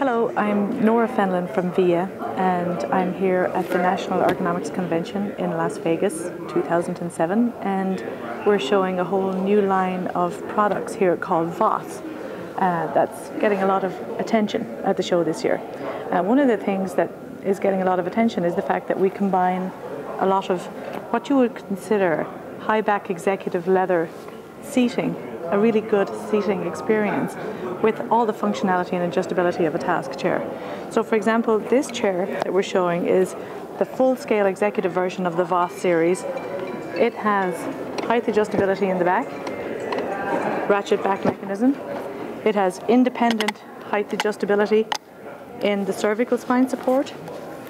Hello, I'm Nora Fenlon from VIA, and I'm here at the National Ergonomics Convention in Las Vegas 2007, and we're showing a whole new line of products here called Voss that's getting a lot of attention at the show this year. One of the things that is getting a lot of attention is the fact that we combine a lot of what you would consider high back executive leather seating, a really good seating experience, with all the functionality and adjustability of a task chair. So for example, this chair that we're showing is the full-scale executive version of the Voss series. It has height adjustability in the back, ratchet back mechanism. It has independent height adjustability in the cervical spine support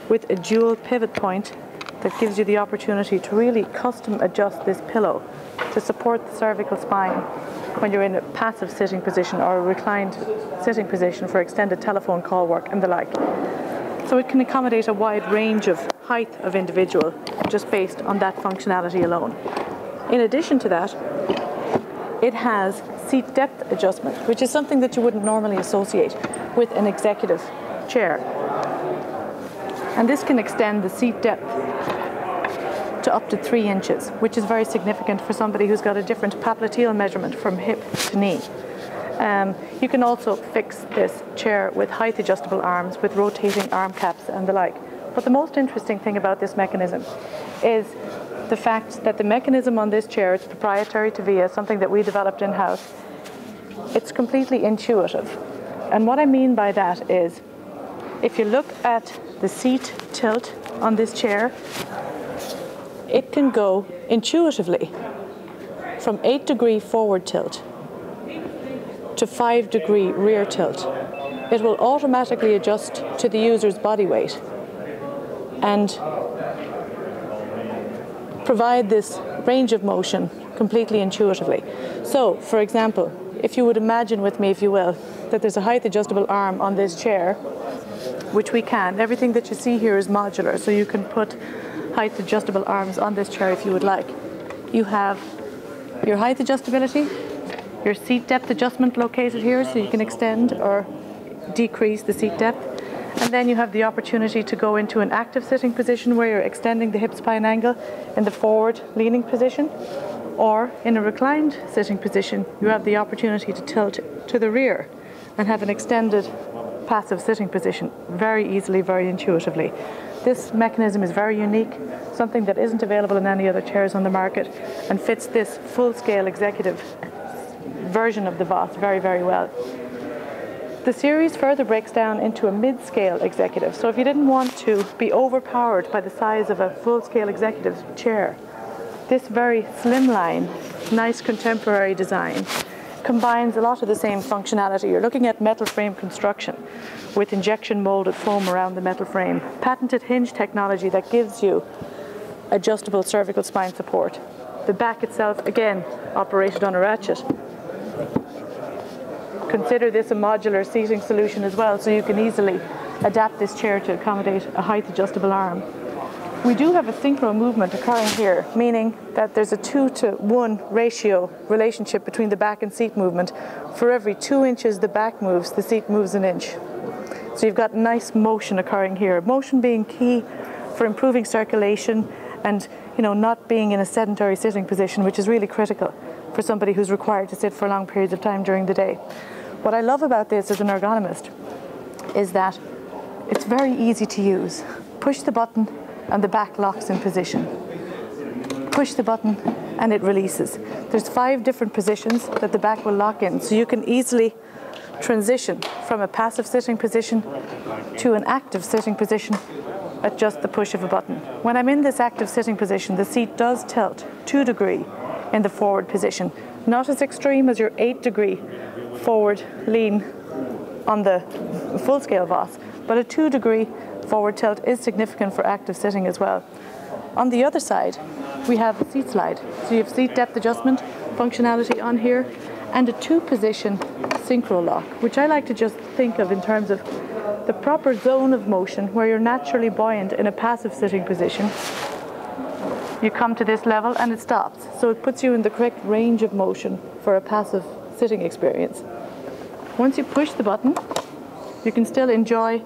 with a dual pivot point that gives you the opportunity to really custom adjust this pillow to support the cervical spine when you're in a passive sitting position or a reclined sitting position for extended telephone call work and the like. So it can accommodate a wide range of height of individual just based on that functionality alone. In addition to that, it has seat depth adjustment, which is something that you wouldn't normally associate with an executive chair. And this can extend the seat depth to up to 3 inches, which is very significant for somebody who's got a different popliteal measurement from hip to knee. You can also fix this chair with height adjustable arms with rotating arm caps and the like. But the most interesting thing about this mechanism is the fact that the mechanism on this chair, it's proprietary to VIA, something that we developed in-house. It's completely intuitive. And what I mean by that is, if you look at the seat tilt on this chair, it can go intuitively from 8-degree forward tilt to 5-degree rear tilt. It will automatically adjust to the user's body weight and provide this range of motion completely intuitively. So, for example, if you would imagine with me, if you will, that there's a height adjustable arm on this chair, which we can. Everything that you see here is modular, so you can put height adjustable arms on this chair if you would like. You have your height adjustability, your seat depth adjustment located here, so you can extend or decrease the seat depth. And then you have the opportunity to go into an active sitting position where you're extending the hip spine angle in the forward leaning position, or in a reclined sitting position, you have the opportunity to tilt to the rear and have an extended passive sitting position very easily, very intuitively. This mechanism is very unique, something that isn't available in any other chairs on the market, and fits this full-scale executive version of the Voss very, very well. The series further breaks down into a mid-scale executive, so if you didn't want to be overpowered by the size of a full-scale executive chair, this very slimline, nice contemporary design combines a lot of the same functionality. You're looking at metal frame construction with injection molded foam around the metal frame, patented hinge technology that gives you adjustable cervical spine support. The back itself, again, operated on a ratchet. Consider this a modular seating solution as well, so you can easily adapt this chair to accommodate a height adjustable arm. We do have a synchro movement occurring here, meaning that there's a 2-to-1 ratio relationship between the back and seat movement. For every 2 inches the back moves, the seat moves an inch. So you've got nice motion occurring here. Motion being key for improving circulation and, not being in a sedentary sitting position, which is really critical for somebody who's required to sit for long periods of time during the day. What I love about this as an ergonomist is that it's very easy to use. Push the button and the back locks in position. Push the button and it releases. There's 5 different positions that the back will lock in, so you can easily transition from a passive sitting position to an active sitting position at just the push of a button. When I'm in this active sitting position, the seat does tilt 2 degrees in the forward position. Not as extreme as your 8-degree forward lean on the full-scale Voss, but a 2-degree forward tilt is significant for active sitting as well. On the other side, we have a seat slide. So you have seat depth adjustment functionality on here and a 2-position synchro lock, which I like to just think of in terms of the proper zone of motion where you're naturally buoyant in a passive sitting position. You come to this level and it stops. So it puts you in the correct range of motion for a passive sitting experience. Once you push the button, you can still enjoy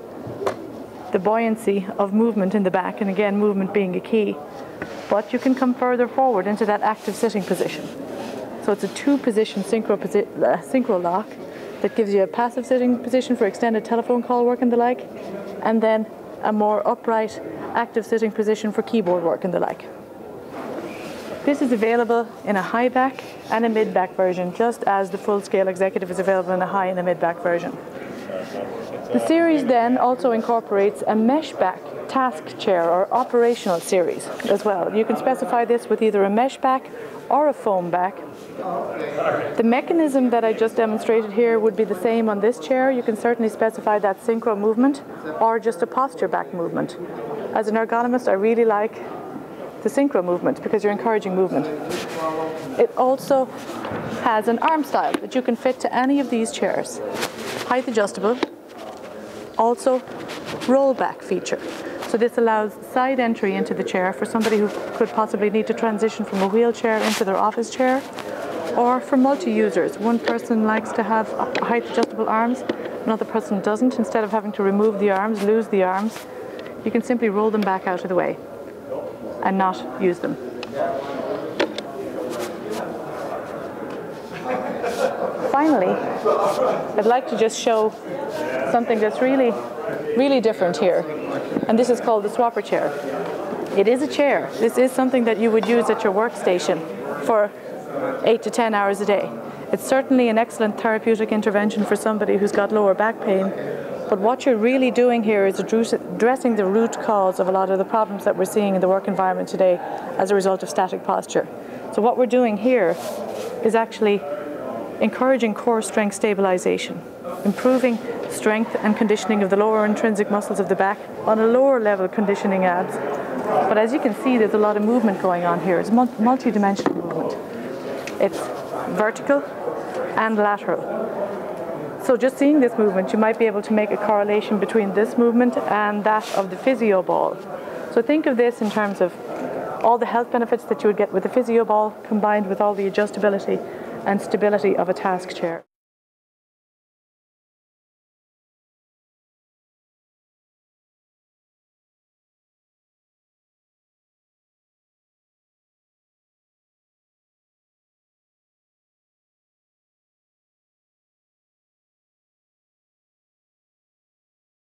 the buoyancy of movement in the back, and again, movement being a key. But you can come further forward into that active sitting position. So it's a two-position synchro lock that gives you a passive sitting position for extended telephone call work and the like, and then a more upright active sitting position for keyboard work and the like. This is available in a high back and a mid back version, just as the full-scale executive is available in a high and a mid back version. The series then also incorporates a mesh back task chair or operational series as well. You can specify this with either a mesh back or a foam back. The mechanism that I just demonstrated here would be the same on this chair. You can certainly specify that synchro movement or just a posture back movement. As an ergonomist, I really like the synchro movement because you're encouraging movement. It also has an arm style that you can fit to any of these chairs. Height adjustable, also roll back feature. So this allows side entry into the chair for somebody who could possibly need to transition from a wheelchair into their office chair, or for multi-users. One person likes to have height adjustable arms, another person doesn't. Instead of having to remove the arms, lose the arms, you can simply roll them back out of the way and not use them. Finally, I'd like to just show something that's really different here, and this is called the swapper chair. It is a chair. This is something that you would use at your workstation for 8 to 10 hours a day. It's certainly an excellent therapeutic intervention for somebody who's got lower back pain, but what you're really doing here is addressing the root cause of a lot of the problems that we're seeing in the work environment today as a result of static posture. So what we're doing here is actually encouraging core strength stabilization, improving strength and conditioning of the lower intrinsic muscles of the back on a lower level conditioning abs. But as you can see, there's a lot of movement going on here. It's multi-dimensional movement. It's vertical and lateral. So just seeing this movement, you might be able to make a correlation between this movement and that of the physio ball. So think of this in terms of all the health benefits that you would get with the physio ball combined with all the adjustability and stability of a task chair.